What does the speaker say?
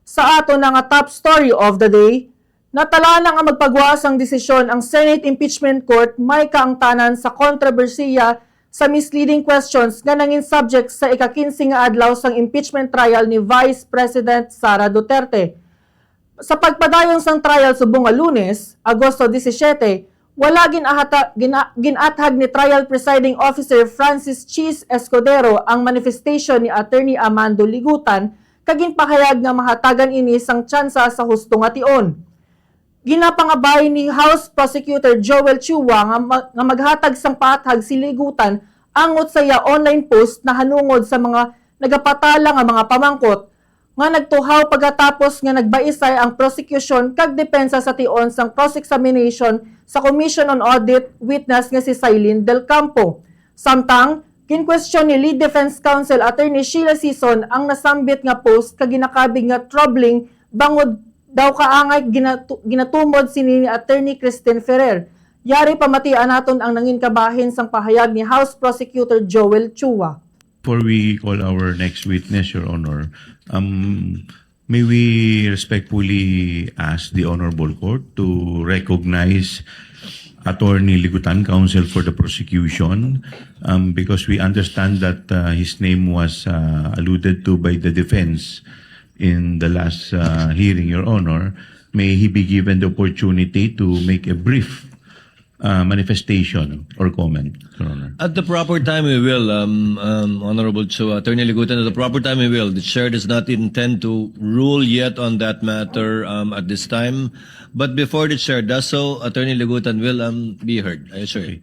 Sa ato na nga top story of the day, natala na nga magpagwaasang desisyon ang Senate Impeachment Court may kaangtanan sa kontrobersiya sa misleading questions nga nangin subject sa ika-15 nga adlaw sang impeachment trial ni Vice President Sara Duterte. Sa pagpadayon sang trial subong nga Lunes, Agosto 17, wala ginathag ni Trial Presiding Officer Francis Cheese Escudero ang manifestation ni Attorney Amando Ligutan kaginpahayag nga mahatagan ini sang tsansa sa husto nga tion. Ginapangabay ni House Prosecutor Joel Chua nga maghatag sang paathag si Ligutan angot saya online post na hanungod sa mga nagapatala nga mga pamangkot nga nagtuhaw pagkatapos nga nagbaisay ang prosecution kag depensa sa tion sang cross-examination sa Commission on Audit witness nga si Sailin Del Campo. Samtang, kinquestion ni Lead Defense Counsel Attorney Sheila Sison ang nasambit nga post kag ginakabig nga troubling bangod daw kaangay ginatumod sini ni Attorney Christine Ferrer. Yari pamatian naton ang nangin kabahin sang pahayag ni House Prosecutor Joel Chua. Before we call our next witness, Your Honor, may we respectfully ask the Honorable Court to recognize Attorney Ligutan, counsel for the prosecution, because we understand that his name was alluded to by the defense in the last hearing, Your Honor. May he be given the opportunity to make a brief manifestation or comment, Your Honor. At the proper time we will, Honorable Chua, Attorney Ligutan, at the proper time we will. The Chair does not intend to rule yet on that matter at this time. But before the Chair does so, Attorney Ligutan will be heard, I assure you. Okay.